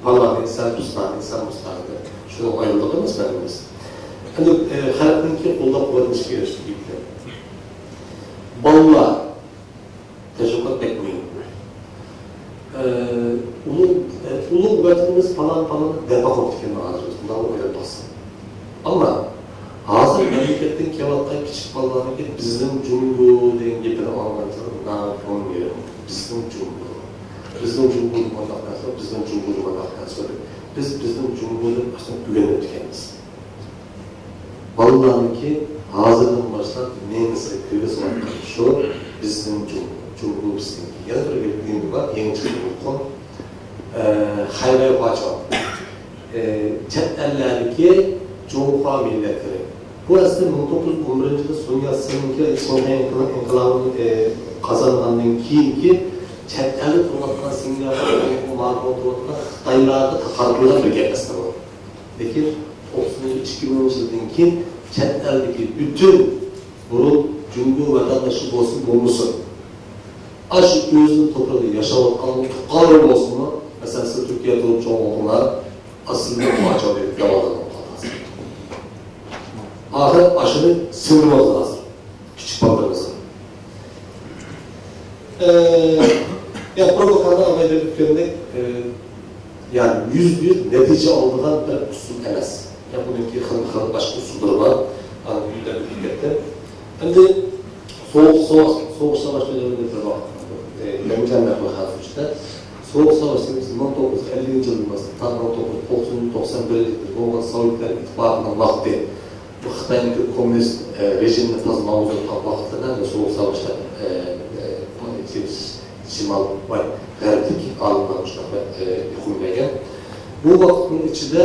Palani, sen Tustani, sen Mustani. Şunu ayrıldığımız benimiz. Hani halkınki qo'llab quvvatlash gerek deydi. Bolalar teşekkür pek mühim. Ulug' vatanimiz falan defa qilib hozir bundan o'ylab bossin. Ammo hozir mamlakatdan kelayotgan kichik bolalarga bizning Jungo degan gapini olmaydi. Bizning Jungo. Bizning Jungo ma'nosi, bizning Jungo ma'nosi. Biz bizning Jungo'dan aslında güvenib ekanmiz. Bolalarniki hozirdan boshlab nemisga ko'rsatgan shu bizning Jungo bizning. Yana bir belgi bor, yangi chiqqan Xayriya Pacho. Chet ellardagi Cumhuriyet milletleri. Bu aslında 1911'de Sovyet'inki Sovyet inkılabını kazanandan keyinki çeteli turlatkan Singapur'da marka turlatkan Xitaylarda takarrurlar bir gap aslında bu. Lekin 2010 yıldan keyin çeteldeki bütün burun Cumhur vatandaşı olsun. Aşı özünün toprağı yaşavatkan tukarlı olsun mu? Mesela siz Türkiye'de olup çoğunluğuna aslında bu açığa verip yavadan ahir aşını sınırmaz lazım. Küçük banklarımızın. Yani propaganda amelleri dükkanında yani %100 netice aldığından bir usul emas. Yani bununki hıl başka usulları var. Anadolu'da bir dikkette. Şimdi soğuk savaş döneminde bir vakit. Mükemmel bir hazır işte. Soğuk savaş döneminde 1950 yılında tam 1991 yılında Roma Sovyetler İttifakı'nın vakti bu Xitay'ın komünist rejimini tazmamız olan vaxtında ve Soğuk Savaş'ta Şimal ve G'arbdeki alınmışlar ve hükümlegen. Bu vaxtın içinde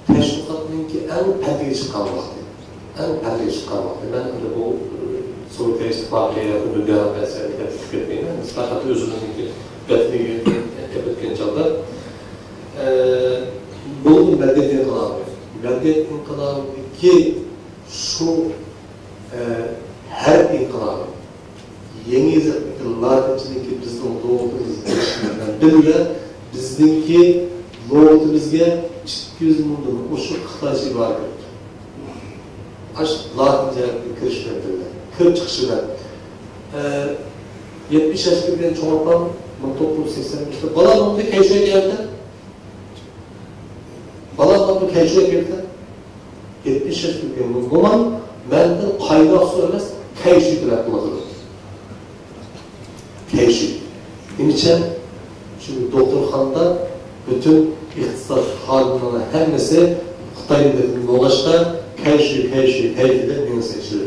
teşviqatınki en perdeye çıkan vakti. En perdeye çıkan vakti. Ben de bu Sovyetler İttifakı'ya yakın bir dönem vesaire tüketmeyin. Fakat özünündeki betliği yapırken çağda bunun medeniyet inkılabı. Medeniyet inkılabı'ndaki şu her inkılabı yeni yıllar içindeki bizim doğduğumuz gelişmelerden biri bizdeki doğduğumuzga 200 milyon oşu Xitayca var gördü. Aş Latince kirişlerdiler. Kırıp çıkışlar. 70 yaş gibi çoğaltan 1980'de Balamamda Keyşo'ya geldi. Balamamda Keyşo'ya geldi. 70 yaş gibi Roman benden kaynak söylemez Keyşo'yu bırakmadı. Keyşo. Niçin? Çünkü doktorxanda bütün iktisat xadimlarının hemmesi Xitay'ın Noğaç'ta Keyşo de meni seçildi.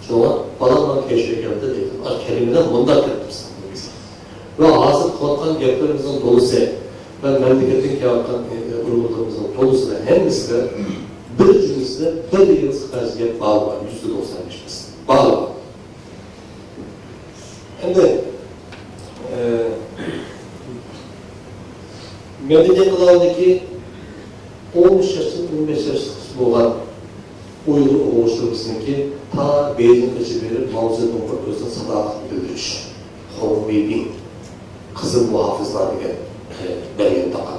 Şuna balamam Keyşo'ya geldi dedim. Kelimeden bundan kırptım. Ve hazır kılatkan gaplerimizin dolusu ve memleketin kağıtkan uygulamalarımızın dolusu da hemmesi de bir cümlesinde bir yıl Xitay'cıya bağlı var. %95'miz. Bağlı var. Şimdi medeniyet alanındaki 13 yaşlı, 15 yaşlı olan Uygur oluşturmasındaki ta Beijing'e verir Mao Zedong'a özüne sadakat bildiriş. Hongweibin, kızıl muhafızlar diye belgeni takan.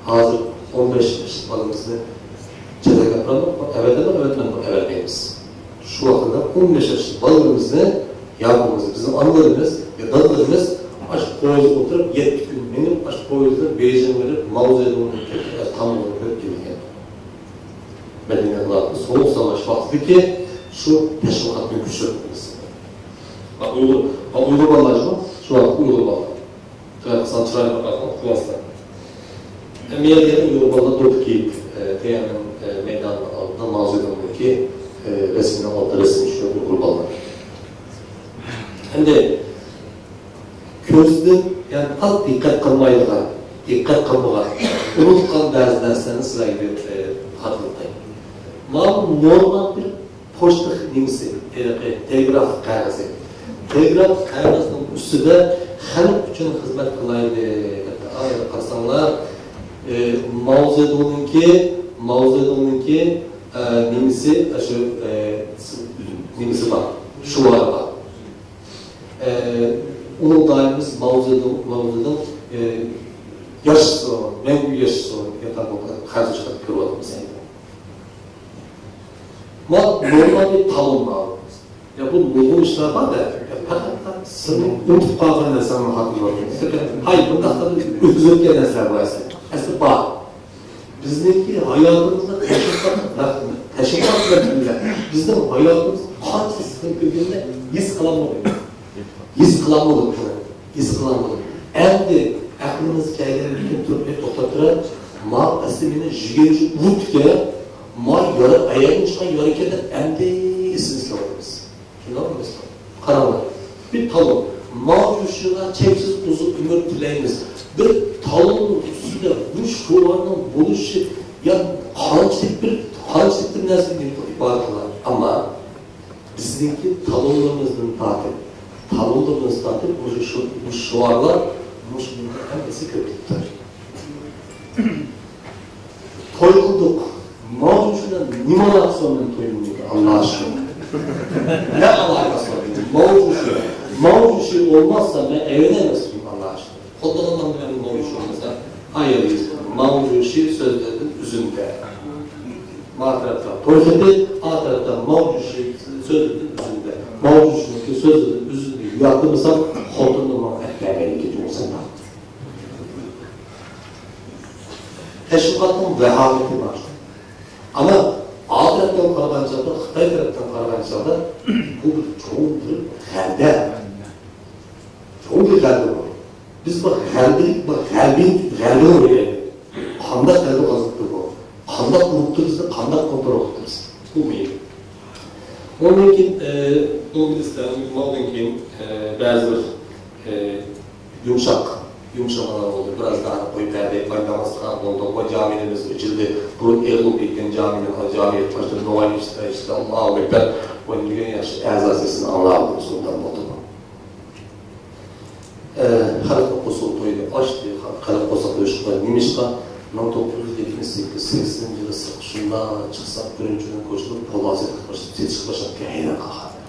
Hazır 15 yaşlı balımızı çeyrek yapalım, evet demem, evet demem, evet deyimiz. şu vakıda 15 yaşlı balığımızı yapmamızı, bizim anılarımız ya dadılarımız aşk poyozda oturup 7 gün benim aşk poyozda beyeceğim verip Mao Zedong'un tam olarak görüp gelirken medeniyetler soğuk savaş vaktideki şu teşvikat güçlü etmesi. Uygur balacı şu vakit Uygur balı. Sançırayla bakarsan kuvasla. Meyadiyatın Uygur balı durup ki Teyan'ın meydanının altında Mao Zedong'daki resminin altında resim şu Uygur balı. Şimdi közden yani az dikkat kılmaydılar, dikkat kılmağa, unutkan bazı derslerini sırayla hatırlatayım. Normal bir poçta nimsi, telgraf kağıdı. Telgraf kağıdının üstünde halk için hizmet kılaydı. Karsanlar Mao Zedong'unki nimsi, şu nimsi var, şuvarı var. Onun daimimiz Mao Zedong yaşlısı, mevcut yaşlısı yatak karşı çıkartıp kırmadım mesela. Normal bir talon bağlı. Ya bu nurgun işler var da, seni unutup kalkan dersem hatırladım. Hayır, bunda da üzüp gelen dersler var aslında. Aslında bağlı. Bizdeki hayatımızda teşekkür etmekle, bizim hayatımız kaç sistem birbirine his kılanmadık. His kılanmadık. Endi aklımız kelgen bütün türlü toktatıra, ma aslında jügeci unutke, ma yarı ayağın çıkan yarıkede endi isiniz kalırız. Şundan mı mesela? Karanlık. Bir talon. Ma yuşuna çeksiz uzun ömür dileyimiz. Bir talonun üstünde bu şuvarının buluşu, ya karançlık bir nesli ibaretler. Ama bizdeki talonlarımızın takip, bu şuvarlar, bu şuvarlar hepsi köpükler. Toy kıldık. Mağdurşuna nimalaksonun toyunu Allah aşkına. Ne alakası var? Mağdurşu olmazsa ben evlenemezsin Allah aşkına. Kodlarından benim mağdurşu olmazsa hayırlıyız. Mağdurşu sözlerinin üzümde. Ma taraftan toy kıldı, A taraftan mağdurşu sözlerinin üzümde. Mağdurşu'nun sözlerinin üzümde yaptığımızda kodlarından ekmeğe gidiyorsun. Teşvikatın vehameti var. Ama A taraftan karabancada, Xitay taraftan karabancada bu çoğun bir gəldə. Çoğun bir gəldə var. Biz bu gəlbin öyle. Kandak gəldə qazıqdır bu. Kandak unutturuz da kandak kontrol unutturuz. Bu mühim. Onun için İngilizlerin, Maldin'in bazı yumuşamalar oldu. Biraz daha koyu perdeye faydamasından oldu. O camilerimiz açıldı. Bu Eylül Bekir'in camiye başladı. Noel işte Allah'a bekler. O milyon yaş erzaz sesini anlayalım. Sultan oldu. Karak Kosovo toyunu açtı. Karak Kosovo toyunu nimişka 1978 yılı sıkışında çıksak görüntünün koşulup polaziyet çıkışıp heyran kalkadı.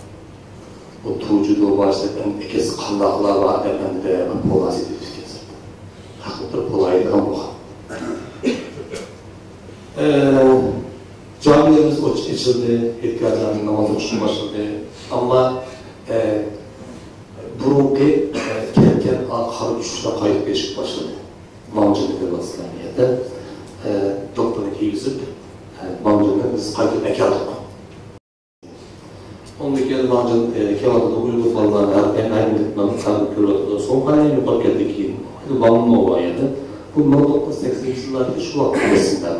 O tuğcuduğu başlayan ikisi kandaklar var. Efendi de polaziyet hakikaten kolaylıktan bu. Camilerimiz açıldı, etkilerde namaz okuşu başladı. Ama burunki kerken karı üçüne kayıp geçip başladı. Mamcılık ve İslamiyet'te doktorun yüzüp mamcılığı biz kayıp ekardık. Ondaki mamcılık Kemal'da uygun falanlar aynı gitmem sarı kürlatı son kaynağını yukarı geldik ki Van'ın olayıydı. Bu 1980 yıllardaki şu vaktinden.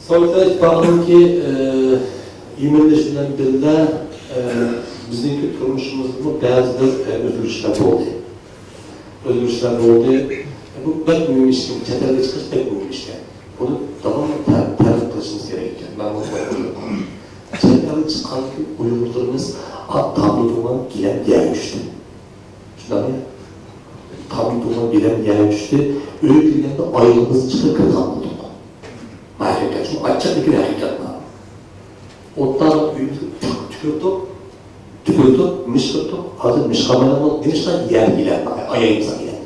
Sovyetler İttifakı'nın İmrleşilen dilde bizimki turmuşumuzda bazı özgürlükler oldu. Bu pek mühimmiş ki, çetelde çıkış pek mühimmiş ki. Bunu tamamen tarif kılışımız gerekir. Ben bunu söylüyorum. Çetelde çıkan Uygurlarımız tablotuğuna giren yer düştü. Şundan ya, tablotuğuna giren yer düştü. Öyle girgende ayrılığımızı çıkıp kırkan bulduk. Hakikat, çünkü açacak bir hakikat var. Otlar tükürdük, mişkırdık, hazır mişkamayla oldu. Demişler yer giren, ayağımıza giren.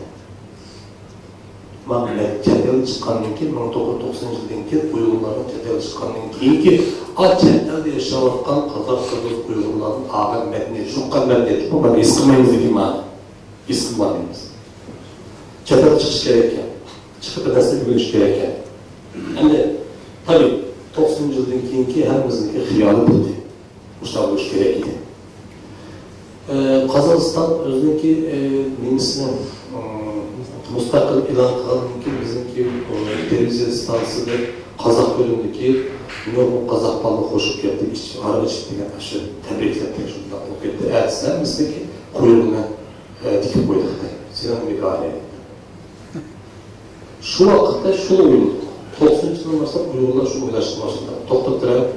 chet el chiqqandan keyin 1990-yildan keyin Uyg'urlarning chet el chiqqandan keyingi chet elda yashayotgan Qozoq-Qirg'iz Uyg'urlarning og'ir madaniyati, shunaqa madaniyati bu mana his qilmaymiz degan ma'no. His qilmaymiz. Chet el chiqish kerak ekan. Chiqib bir narsa o'rganish kerak ekan. Endi tabii 90-yildan keyingi hammamizniki xiyoli bo'ldi. Shunaqa bo'lish kerak edi. Qozog'iston o'ziniki nemisini mustaqil e'lon qilgandan keyin bizniki televiziya stansiyasida qozoq bo'limidagi nurg'un qozoq balni qo'shib ketdi, arab ichib degan shu tabriklab shunday bo'lib ketdi. Aytsa bizniki qo'yilni tikib qo'ydik. Sen migraniya. Shu vaqtda shu o'yin 90-yildan boshlab Uyg'urlar shu o'ylashni boshladi. To'xtab turib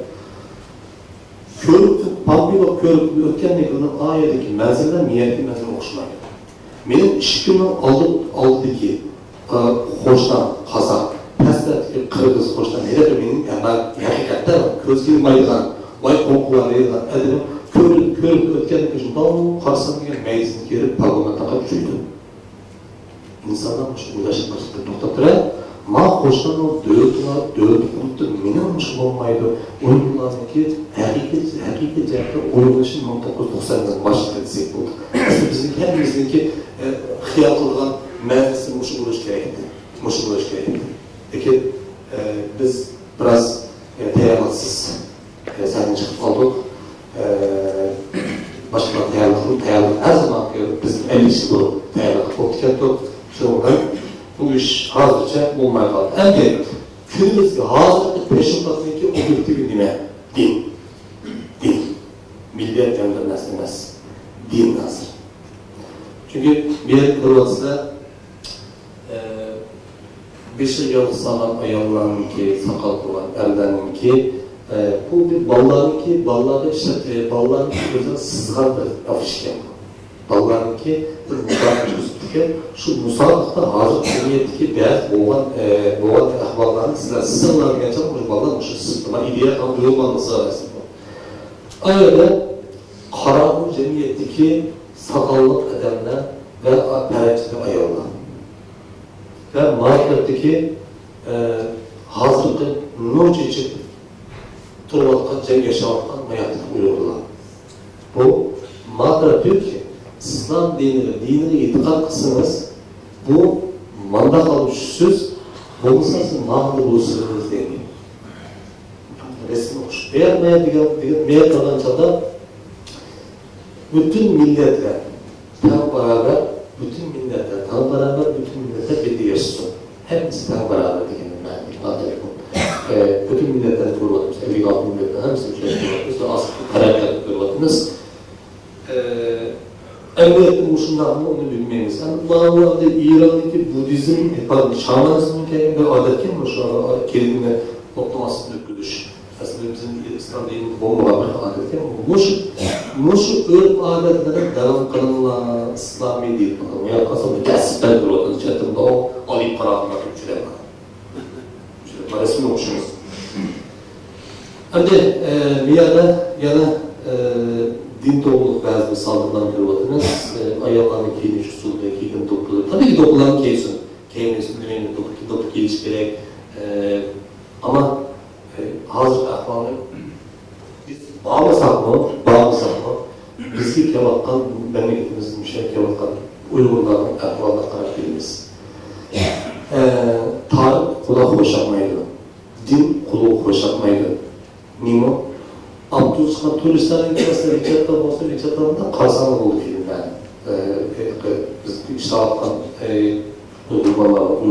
ko'rib, Pambilov ko'rib o'tgandan keyin oyadagi manzillar niyatli manzil o'xshamaydi. Benim ishimni oldidagi qo'shdan qozoq, pastdagi qirg'iz qo'shdan nega mening haqiqatda ko'zga ilmaydigan, voy qo'rquvlaydigan adabim ko'rib o'tgandan keyin qarsam degan mayizini kerib parlamentga tushdi. İnsanlar shu o'ylashni boshladi. To'xtab turib, ma qo'shdan davlat qurdi, mening shu bo'lmaydi. Uyg'urlarniki haqiqiy jihatda o'ylashi 1990dan boshlab desek bo'ldi. Bizniki hammamizniki xiyol qilgan ma'nosi shu bo'lish kerak edi. Shu bo'lish kerak edi. Lekin biz biroz tayyorliksiz sahnaga chiqib qoldik. Boshqa tayyorlik har zaman biz 50 yil bo'lib tayyorlik qilib ketdik. Şundan bu iş hazırca bulmaya kaldı. Endi günümüzde hazırlıklı peşinatındaki objektifi nime? Din. Din. Milliyet göndermesi demez. Din hazır. Çünkü bir kırılsızda bir şey yol sağlam ayarlarınki, sakal olan erlerninki bu bir ballarınki gözden sızgan bir afişken. Ballarınki bir mutlaka şu musallıkta hazır cemiyetdeki beyaz boğan ahvallarını sizler geçen bu ballar şu sistema ideya tam yollanması arasında. Öyle karanlık cemiyetteki sakallık edenler ve perçli ayarlar ve marifetteki hazırlıkta nur çeşit turvatkan, cem yaşamaktan mayatlık uyuyorlar. Bu madra diyor ki İslam dinine itikat kısmınız bu manda kalmışsız olmasa siz mahmur bulursunuz değil. Resim olmuş. Eğer meğer kalançada bütün milletler tam beraber bütün milletler birlikte yaşasın. Hepsi tam beraber diyelim ben. Bütün milletleri kurulattınız. 56 milletler hepsi kurulattınız. Asıl karakter kurulattınız. Elbette şundan onu bilmeyiz. Bazılarda İran'daki Budizm, Şamanizmin kendine adetken mi şu kelime noktamasını dökülüş. Aslında bizim İslam dininin bombalar adetken mi? Muşu örf adetlere devam kılınılan İslami değil. Yani aslında kesipten durulduğunuz çatımda o alayıp karanlıklar üçüler var. Resmi okuşunuz. Hadi bir yana din doğruluk bazı saldırılan bir vatanız, ayağlarının keyini şu sulda keyini topladı. Tabii ki dokulan keysin, keyimizin düğünü dokuk geliş gerek. Ama hazır ahvalı biz bağlasak mı? Bizi kevatkan, memleketimizin bir şey kevatkan Uygurların ahvalına karakterimiz. Tarih kula hoşlanmaydı, din kulu hoşlanmaydı. Nimo? Abdülsükan turistlerin gitmesine Richard'dan karsanlık oldu filmden. Biz işte alttan Uygur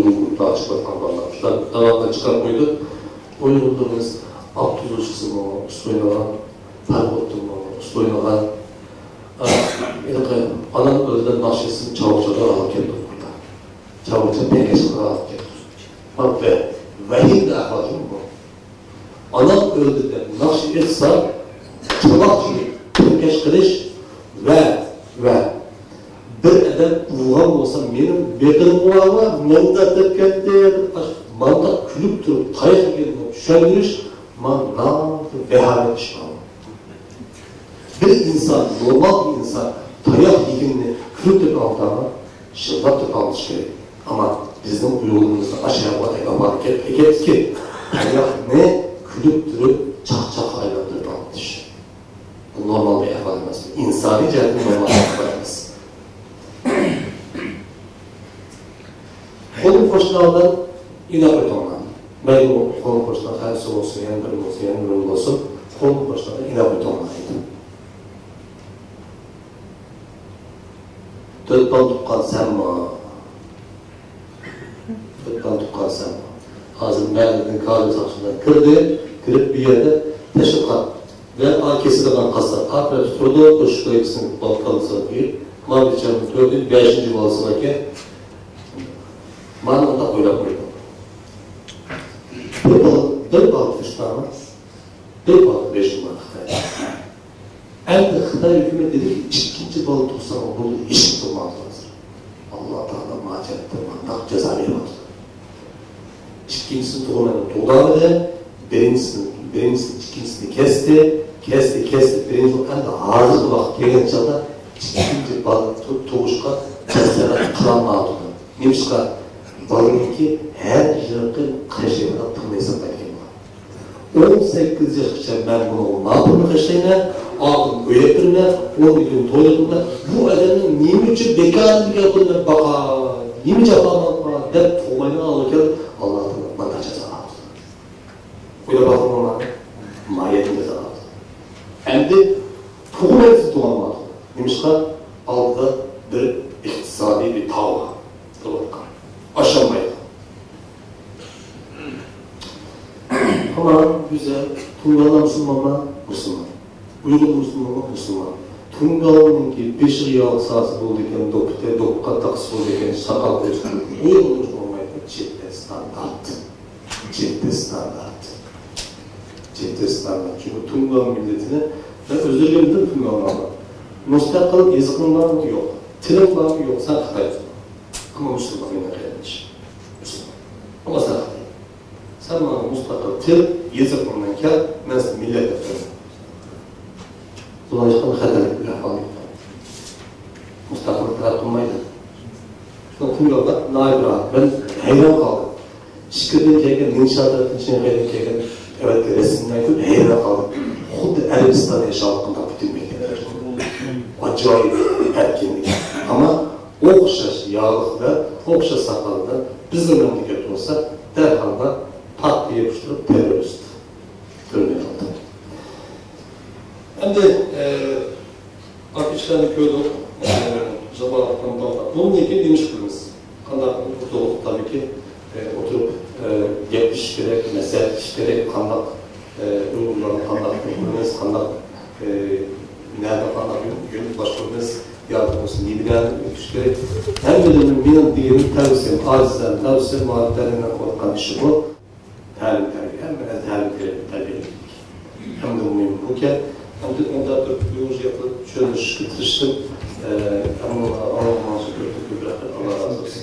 grupta çıkartkan varlar. Devamda çıkar koydu. Uygurlarımız Abdülsükan mı, Üstüynoğan, Parkot'tu mu, Üstüynoğan. Anam özden naşesini Çavuşa'da alıp geldi burada. Çavuş'a pengesini alıp geldi. Bak ve vahim de ahvacım bu. Anam öldü de nakş etse çolak gibi tırkeş kılış ve bir eden uğam olsa benim bekirim uğama manda tepketti manda külüp durup tayak gelip düşendiriş manda vehamet işmanı. Bir insan, normal bir insan tayak yigini külüp durup altına şırdat durup almış gerek. Ama Bizning Uyg'urimizni aşağıya aparıp ketdik ki, hayatni kulüp durup çaq aylantirib oldish. Bu normal bir ahval emas. İnsani jihatdan normal ahval emas. Qo'l qo'shnilardan inoq o'taman. Mayli qo'l qo'shnilar qaysi bo'lsin, yana bir bo'lsin, yana bir bo'lsin, qo'l qo'shnilardan inoq o'tamaydi. To'rtdan tuqqan sanma. To'rtdan tuqqan sanma. Hozir ma'lumotni ko'rib saqchilar kirib bir yerda tashqat ve kesilgan qasab atraf turdi, qo'shqo'yisini balqalsa qo'yib, mavjudni ko'rdi, 5-valsinaga mana unda o'ylab qo'ydim. Bir bal tushlarni, bir bal 5 Xitoy. Endi Xitoy hukumati dedi ki, ikkinchi bal tushsa bu ish bo'lmaydi. Alloh taolo majatda mandaq jazo beradi. İkincisini to'g'riladi, to'g'riladi, birincisini ikkinchisini kesdi, birinci endi hozirgi vaqt kelgan chog'da ikkinchi bal tug'ishga jasorat qilolmadi. Nimishqa balınki her yılki kaşığına tırmaysa bakayım. 18 yaşça ben bunu napırını kaşığına, ağzını öğretirine, 10 milyon toylatırına, bu adamın neymi için bekarlık yapılır baka, neymi yapamam deyip toğmayını alırken Allah'tan bana ceza aldı. Böyle bakın ona mahiyetini ceza aldı. Hem de toğmayısı doğanmadı. Nimişka aldı bir iktisadi bir tavla. Aşamaydı. Ama güzel, Tungalı Müslümanlar Müslüman. Uygur Müslümanlar Müslüman. Tungalı'nın ki beşir yağ sahası bulduğu dokka taksı bulduğu sakal koyusu. Uygur Müslümanlar ciddi standart. Ciddi standart. Çünkü Tungalı milletine ben özür dilerim Tungalı'na. Müstakil yazıkın var mı? Yok. Tilim var mı? Yok. Sen Xitay'sın. Ama Müslümanlar gelmiş. Ama sen bana müstakil til, yazıklarından gel, ben size millet yapıyorum. Dolayısıyla xatarlık bir ahval yok. Müstakil taraf olmaydı. Şuna Tungalı'da naib rahat. Ben hayran kaldım. Şükürden kelgen, inşaatların içine kelgen, evet resimden görüp hayran kaldım. Xuddi Arabistan'da yaşadıkında bütün mekanlar. Acayip erkinlik. Ama o'xshash yog'liqda, o'xshash sakalda bizning mamlakat bo'lsa, darhol pat diye yapıştırıp terörist görmeye aldı. Hem de arkadaşlarını gördük, Zabalat'tan bağlı. Bunun ilgili demiş kılımız. Kandak kurtulup tabii ki oturup yapış gerek, mesele gerek, kandak Uygurların kandak kurtulmaz, kandak nerede kandak yönü başvurmaz, yardım olsun, liderler yapış gerek. Hem de benim diyelim tavsiyem, azizlerim, tavsiyem, muhabbetinden korkan işi bu. Talim terbiye, hem de terbiyelik. Hem de mühim bu ki, hem de onda Uygur yapıp şöyle şıkıtırıştım. Ama Allah'ın mansu gördük, Allah razı olsun.